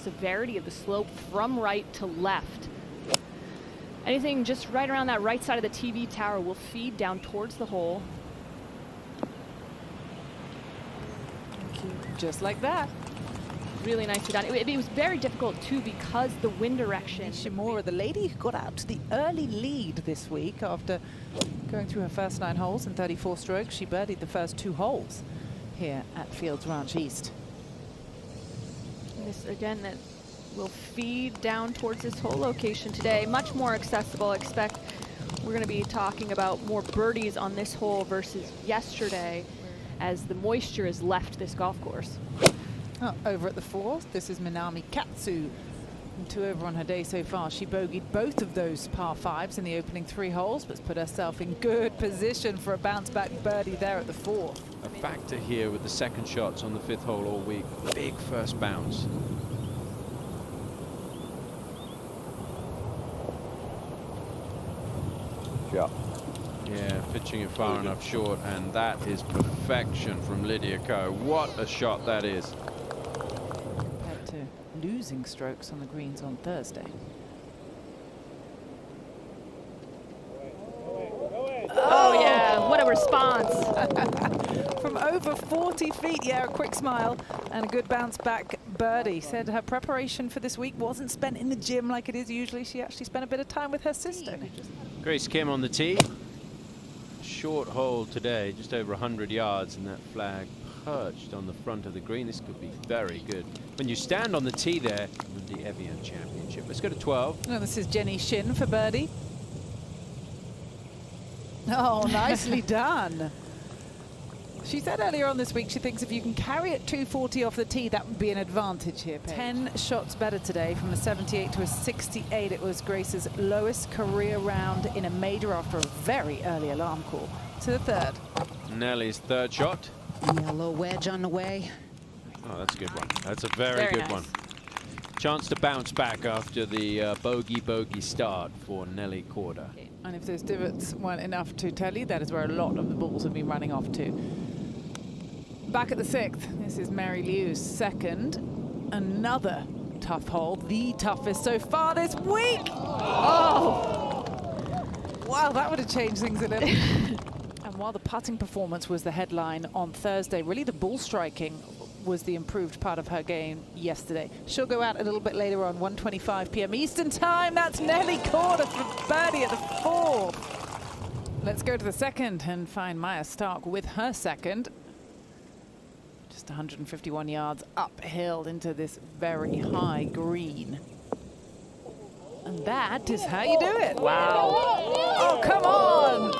severity of the slope from right to left. Anything just right around that right side of the TV tower will feed down towards the hole. Just like that. Really nicely done. It was very difficult too because the wind direction. Shimura, the lady who got out to the early lead this week after going through her first 9 holes in 34 strokes. She birdied the first 2 holes here at Fields Ranch East. This again, that will feed down towards this hole location today. Much more accessible. I expect we're going to be talking about more birdies on this hole versus yesterday as the moisture has left this golf course. Over at the 4th, this is Minami Katsu. 2 over on her day so far. She bogeyed both of those par 5s in the opening 3 holes, but's put herself in good position for a bounce-back birdie there at the 4th. A factor here with the second shots on the 5th hole all week. Big first bounce. Yeah. Yeah, pitching it far enough short, and that is perfection from Lydia Ko. What a shot that is. Compared to losing strokes on the greens on Thursday. Oh yeah, what a response. From over 40 feet, yeah, a quick smile and a good bounce back birdie. Said her preparation for this week wasn't spent in the gym like it is usually. She actually spent a bit of time with her sister. Grace Kim on the tee. Short hole today, just over 100 yards, and that flag perched on the front of the green. This could be very good. When you stand on the tee there, in the Evian Championship. Let's go to 12. Oh, this is Jenny Shin for birdie. Oh, nicely done. She said earlier on this week she thinks if you can carry it 240 off the tee, that would be an advantage here. 10 shots better today, from a 78 to a 68. It was Grace's lowest career round in a major after a very early alarm call. To the 3rd. Nellie's 3rd shot. Yeah, a little wedge on the way. Oh, that's a good one. That's a very good nice one. Chance to bounce back after the bogey start for Nellie Korda. And if those divots weren't enough to tell you, that is where a lot of the balls have been running off to. Back at the 6th, this is Mary Liu's 2nd. Another tough hole, the toughest so far this week. Oh! Wow, that would have changed things a little. And while the putting performance was the headline on Thursday, really the ball striking was the improved part of her game yesterday. She'll go out a little bit later on, 1:25 p.m. Eastern time. That's Nellie Korda for birdie at the 4th. Let's go to the 2nd and find Maya Stark with her 2nd. Just 151 yards uphill into this very high green. And that is how you do it. Wow. Oh, come on.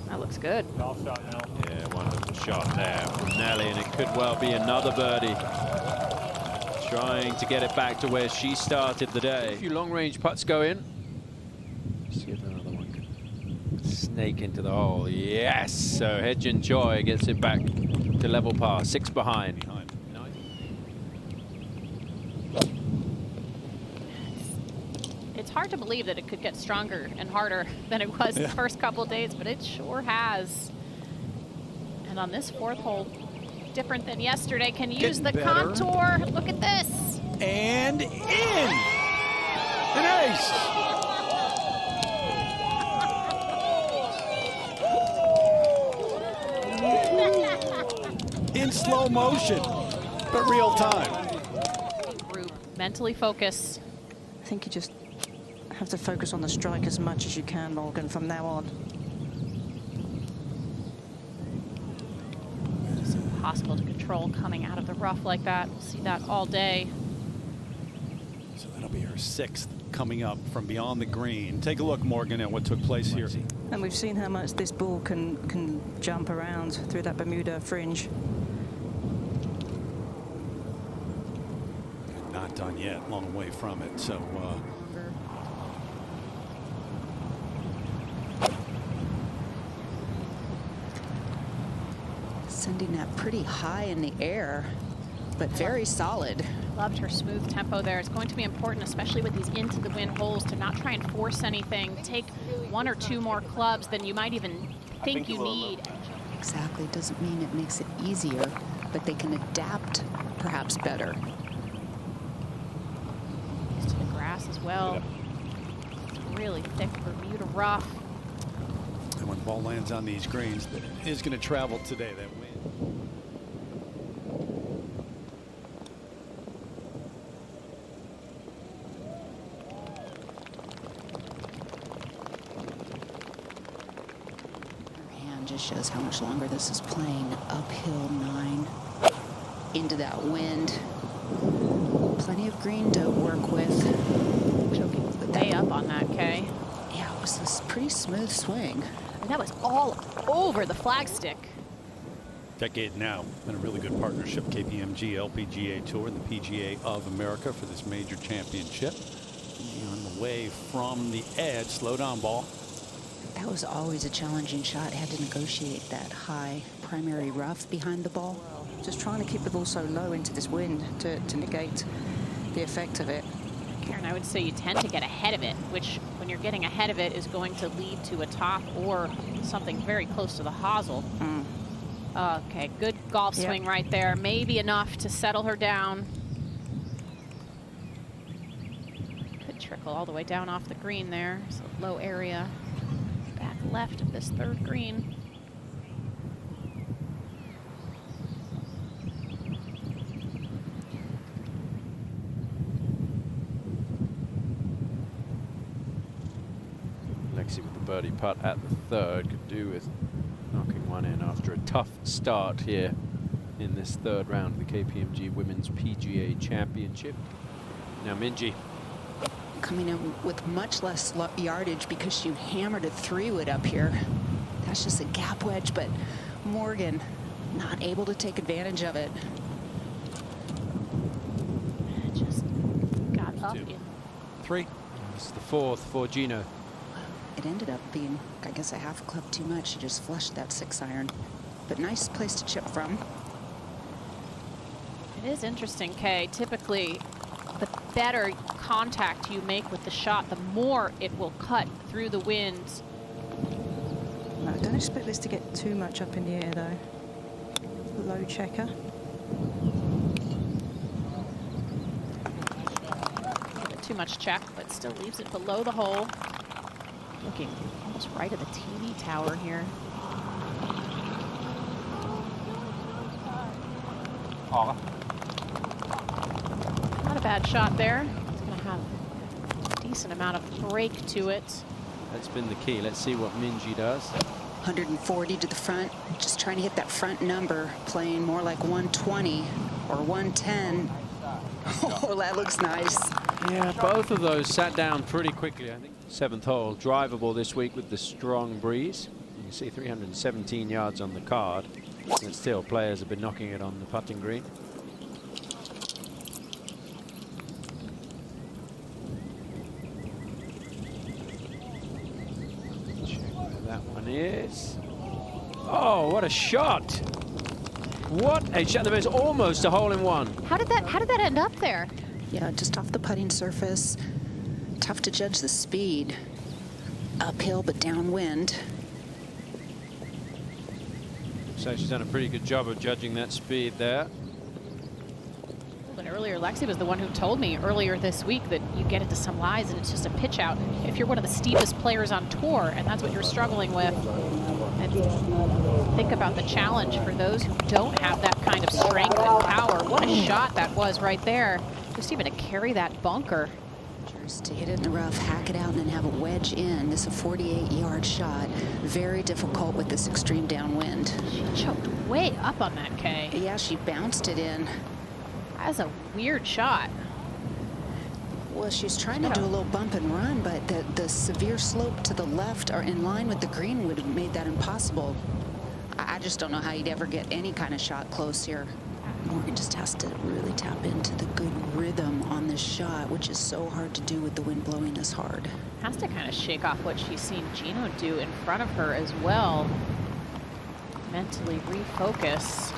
That looks good. Yeah, wonderful shot there from Nellie, and it could well be another birdie. Trying to get it back to where she started the day. A few long-range putts go in. See if another one can snake into the hole. Yes! So Hedgen Choi gets it back to level par. 6 behind. It's hard to believe that it could get stronger and harder than it was the first couple of days, but it sure has. And on this 4th hole, different than yesterday, can use the contour. Look at this. And in! An ace! In slow motion, but real time. Group, mentally focus. I think you just have to focus on the strike as much as you can, Morgan, from now on. It's impossible to control coming out of the rough like that. We'll see that all day. So that'll be her 6th coming up from beyond the green. Take a look, Morgan, at what took place here. And we've seen how much this ball can jump around through that Bermuda fringe. Not done yet, long way from it. So sending that pretty high in the air, but very solid. Loved her smooth tempo there. It's going to be important, especially with these into the wind holes, to not try and force anything. Take one or two more clubs than you might even think you need. Exactly. Doesn't mean it makes it easier, but they can adapt perhaps better. To the grass as well. It's really thick Bermuda rough. And when the ball lands on these greens, it is going to travel today, that wind. Just shows how much longer this is playing. Uphill 9 into that wind. Plenty of green to work with. Way up on that, Kay. Yeah, it was this pretty smooth swing. I mean, that was all over the flagstick. Decade now, been a really good partnership. KPMG, LPGA Tour, and the PGA of America for this major championship. On the way from the edge, slow down ball. That was always a challenging shot. Had to negotiate that high primary rough behind the ball. Just trying to keep the ball so low into this wind to negate the effect of it. Karen, I would say you tend to get ahead of it, which when you're getting ahead of it is going to lead to a top or something very close to the hosel. Okay, good golf swing right there. Maybe enough to settle her down. Could trickle all the way down off the green there. It's a low area. Back left of this third green. Lexi with the birdie putt at the third, could do with knocking one in after a tough start here in this third round of the KPMG Women's PGA Championship. Now Minjee. Coming in with much less yardage because she hammered a 3-wood up here. That's just a gap wedge, but Morgan not able to take advantage of it. Just got up in 3. This is the fourth for Gino. It ended up being, I guess, a half club too much. She just flushed that 6-iron. But nice place to chip from. It is interesting, Kay. Typically, the better contact you make with the shot, the more it will cut through the wind. I don't expect this to get too much up in the air, though. Low checker. A bit too much check, but still leaves it below the hole. Looking almost right at the TV tower here. Not a bad shot there. It's going to have a decent amount of break to it. That's been the key. Let's see what Minjee does. 140 to the front, just trying to hit that front number, playing more like 120 or 110. Oh, that looks nice. Yeah, both of those sat down pretty quickly, I think. 7th hole, drivable this week with the strong breeze. You can see 317 yards on the card. And still, players have been knocking it on the putting green. Check where that one is. Oh, what a shot! What a shot! There was almost a hole in one. How did that end up there? Yeah, just off the putting surface. Tough to judge the speed. Uphill, but downwind. So she's done a pretty good job of judging that speed there. But earlier, Lexi was the one who told me earlier this week that you get into some lies and it's just a pitch out. If you're one of the steepest players on tour and that's what you're struggling with, and think about the challenge for those who don't have that kind of strength and power. What a shot that was right there. Just even to carry that bunker. Just to hit it in the rough, hack it out, and then have a wedge in. This is a 48-yard shot. Very difficult with this extreme downwind. She choked way up on that, Kay. Yeah, she bounced it in. That's a weird shot. Well, she's trying to do a little bump and run, but the severe slope to the left or in line with the green would have made that impossible. I just don't know how you'd ever get any kind of shot close here. Morgan just has to really tap into the good rhythm on this shot, which is so hard to do with the wind blowing this hard. Has to kind of shake off what she's seen Gino do in front of her as well. Mentally refocus.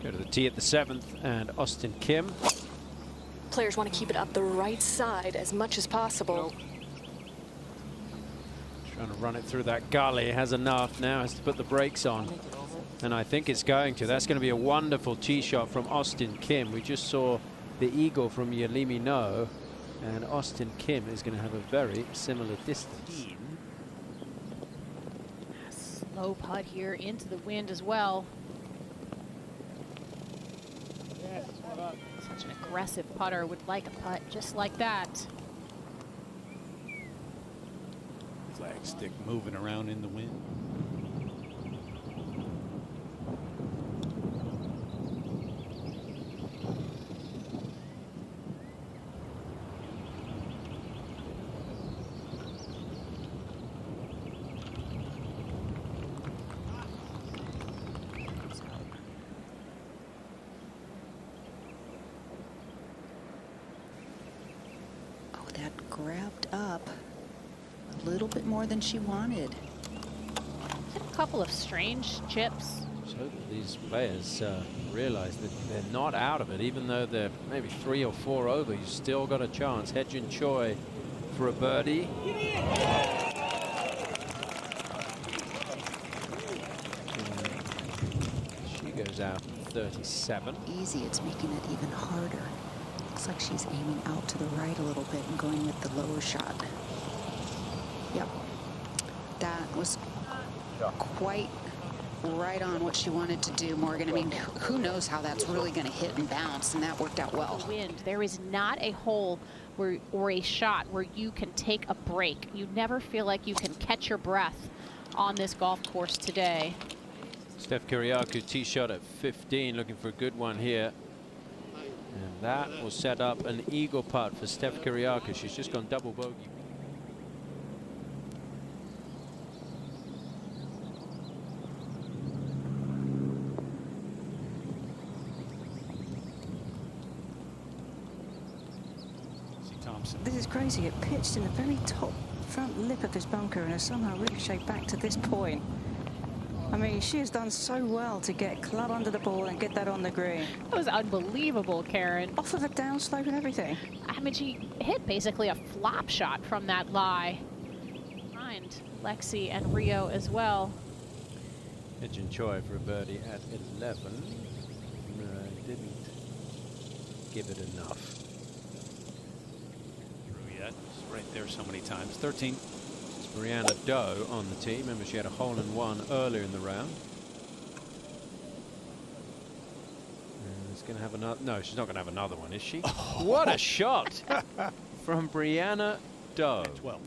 Go to the tee at the 7th, and Austin Kim. Players want to keep it up the right side as much as possible. Trying to run it through that gully, has enough, now has to put the brakes on. And I think it's going to. That's going to be a wonderful tee shot from Austin Kim. We just saw the eagle from Yelimi No, and Austin Kim is going to have a very similar distance. Slow putt here into the wind as well. Such an aggressive putter would like a putt just like that. Flag stick moving around in the wind. Grabbed up a little bit more than she wanted. Hit a couple of strange chips. So that these players realize that they're not out of it, even though they're maybe 3 or 4 over. You still got a chance. Hye-Jin Choi for a birdie. She goes out 37. Easy, it's making it even harder. Looks like she's aiming out to the right a little bit and going with the lower shot. Yep. That was quite right on what she wanted to do, Morgan. I mean, who knows how that's really going to hit and bounce, and that worked out well. Wind. There is not a hole where, or a shot where you can take a break. You never feel like you can catch your breath on this golf course today. Steph Kyriakou tee shot at 15, looking for a good one here. And that will set up an eagle putt for Steph Kyriakou. She's just gone double bogey. Thompson. This is crazy. It pitched in the very top front lip of his bunker and has somehow ricocheted back to this point. I mean, she has done so well to get club under the ball and get that on the green. That was unbelievable, Karen. Off of a downslope and everything. I mean, she hit basically a flop shot from that lie. Behind Lexi and Rio as well. Hye-Jin Choi for a birdie at 11. No, didn't give it enough. Through yet. It's right there so many times. 13. Brianna Doe on the tee. Remember, she had a hole-in-one earlier in the round. And it's going to have another. No, she's not going to have another one, is she? Oh. What a shot from Brianna Doe. 12.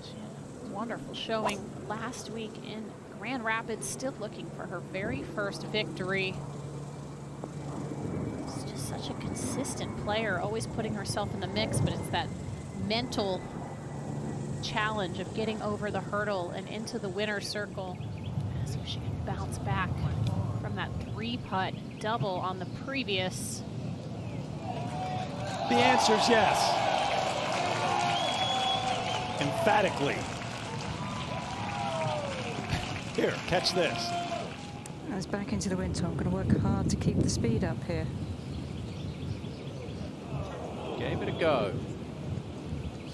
She had a wonderful showing last week in Grand Rapids, still looking for her very first victory. She's just such a consistent player, always putting herself in the mix, but it's that mental challenge of getting over the hurdle and into the winner's circle. See if she can bounce back from that 3-putt double on the previous. The answer is yes. Emphatically. Here, catch this. As back into the wind, so I'm going to work hard to keep the speed up here. Gave it a go.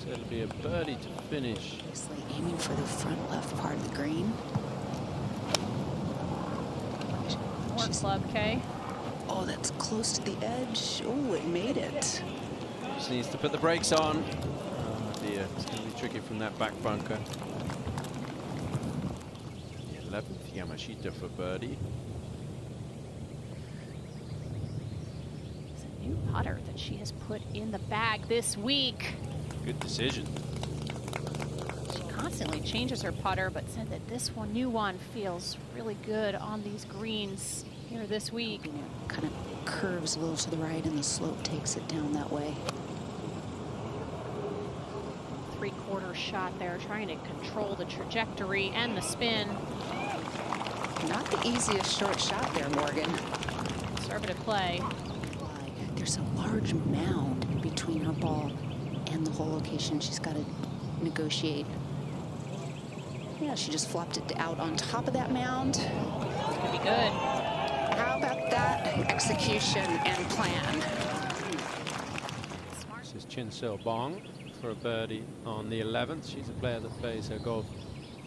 So it'll be a birdie to finish. Obviously aiming for the front left part of the green. More club, Kay. Oh, that's close to the edge. Oh, it made it. Just needs to put the brakes on. Oh dear, it's going to be tricky from that back bunker. The 11th, Yamashita for birdie. It's a new putter that she has put in the bag this week. Good decision. She constantly changes her putter, but said that this one, new one, feels really good on these greens here this week. You know, kind of curves a little to the right and the slope takes it down that way. 3/4 shot there, trying to control the trajectory and the spin. Not the easiest short shot there, Morgan. Conservative play. There's a large mound between her ball and the hole location. She's got to negotiate. Yeah, she just flopped it out on top of that mound. This could be good. how about that execution and plan? This is Chin Sil Bong for a birdie on the 11th. She's a player that plays her golf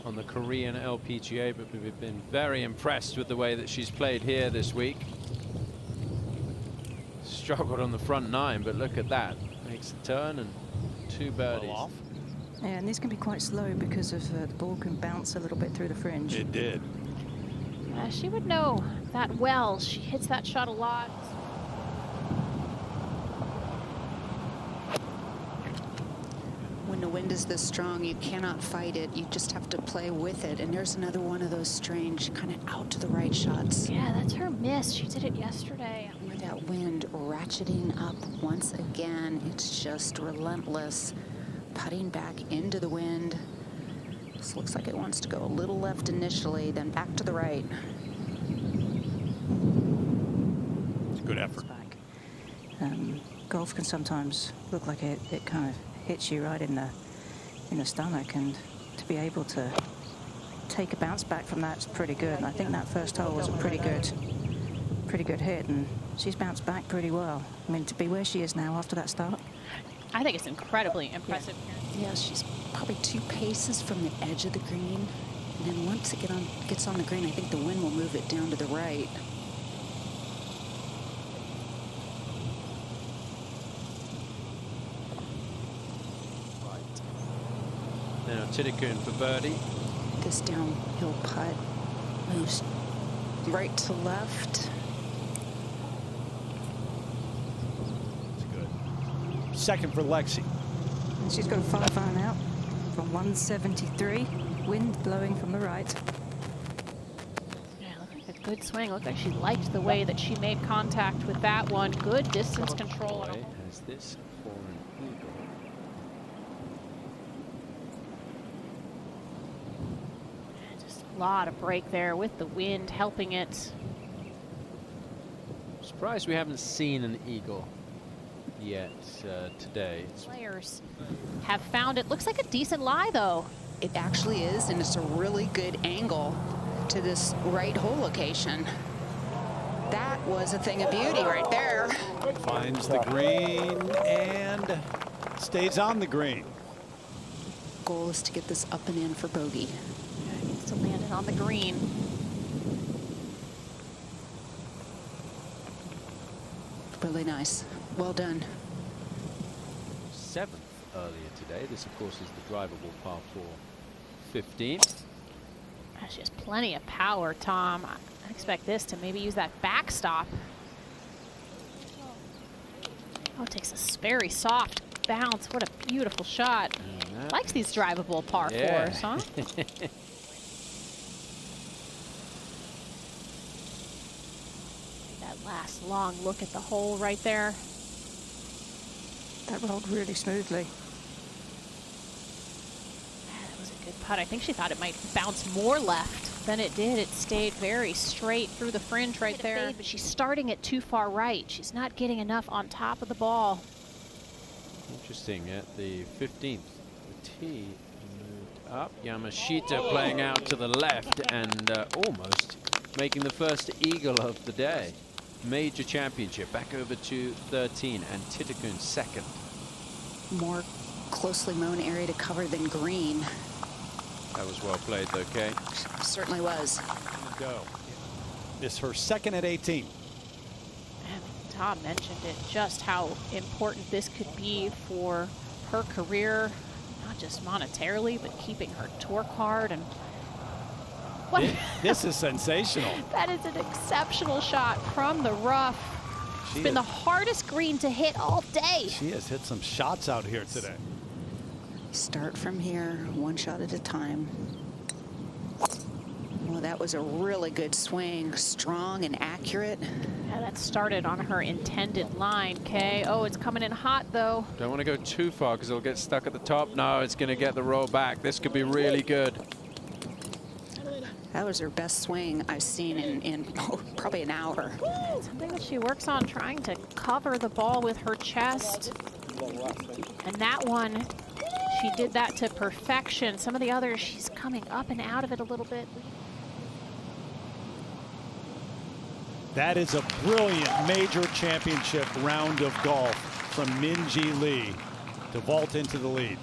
on the Korean LPGA, but we've been very impressed with the way that she's played here this week. Struggled on the front 9, but look at that. Makes a turn and 2 birdies. Well off. Yeah, and this can be quite slow because of the ball can bounce a little bit through the fringe. It did. She would know that well. She hits that shot a lot. When the wind is this strong, you cannot fight it. You just have to play with it. And there's another one of those strange kind of out to the right shots. Yeah, that's her miss. She did it yesterday. With that wind ratcheting up once again, it's just relentless. Putting back into the wind. This looks like it wants to go a little left initially, then back to the right. Good effort. Golf can sometimes look like it kind of hits you right in the stomach, and to be able to take a bounce back from that's pretty good. And I think that first hole was a pretty good hit, and she's bounced back pretty well. I mean, to be where she is now after that start, I think it's incredibly impressive. Yeah, she's probably 2 paces from the edge of the green, and then once it gets on the green, I think the wind will move it down to the right. Now Tidikun for birdie. This downhill putt moves right to left. It's good. Second for Lexi. and she's got a 5-iron out from 173. Wind blowing from the right. Yeah, looked like a good swing. Looked like she liked the way that she made contact with that one. Good distance control. Has this for an eagle? Just a lot of break there with the wind helping it. Surprised we haven't seen an eagle yet today. Players have found it. Looks like a decent lie, though. It actually is, and it's a really good angle to this right hole location. That was a thing of beauty right there. Finds the green and stays on the green. Goal is to get this up and in for bogey. Yeah, needs to land it on the green. Really nice. Well done. 7th earlier today. This, of course, is the drivable par 4 15. She has plenty of power, Tom. I expect this to maybe use that backstop. Oh, it takes a very soft bounce. What a beautiful shot. Likes these drivable par 4s, huh? That last long look at the hole right there. That rolled really smoothly. That was a good putt. I think she thought it might bounce more left than it did. It stayed very straight through the fringe right there. But she's starting it too far right. She's not getting enough on top of the ball. Interesting. At the 15th, the tee moved up. Yamashita playing out to the left and almost making the first eagle of the day. Major championship back over to 13 and Tidikun 2nd. More closely mown area to cover than green. That was well played though, Kay. Certainly was. Go. This is her 2nd at 18. And Tom mentioned it, just how important this could be for her career, not just monetarily, but keeping her tour card. And what? This is sensational. That is an exceptional shot from the rough. It's been the hardest green to hit all day. She has hit some shots out here today. Start from here, one shot at a time. Well, that was a really good swing, strong and accurate. Yeah, that started on her intended line, Kay. Oh, it's coming in hot, though. Don't want to go too far because it'll get stuck at the top. No, it's going to get the roll back. This could be really good. That was her best swing I've seen in probably an hour. Something that she works on, trying to cover the ball with her chest. And that one, she did that to perfection. Some of the others, she's coming up and out of it a little bit. That is a brilliant major championship round of golf from Min Ji Lee to vault into the lead.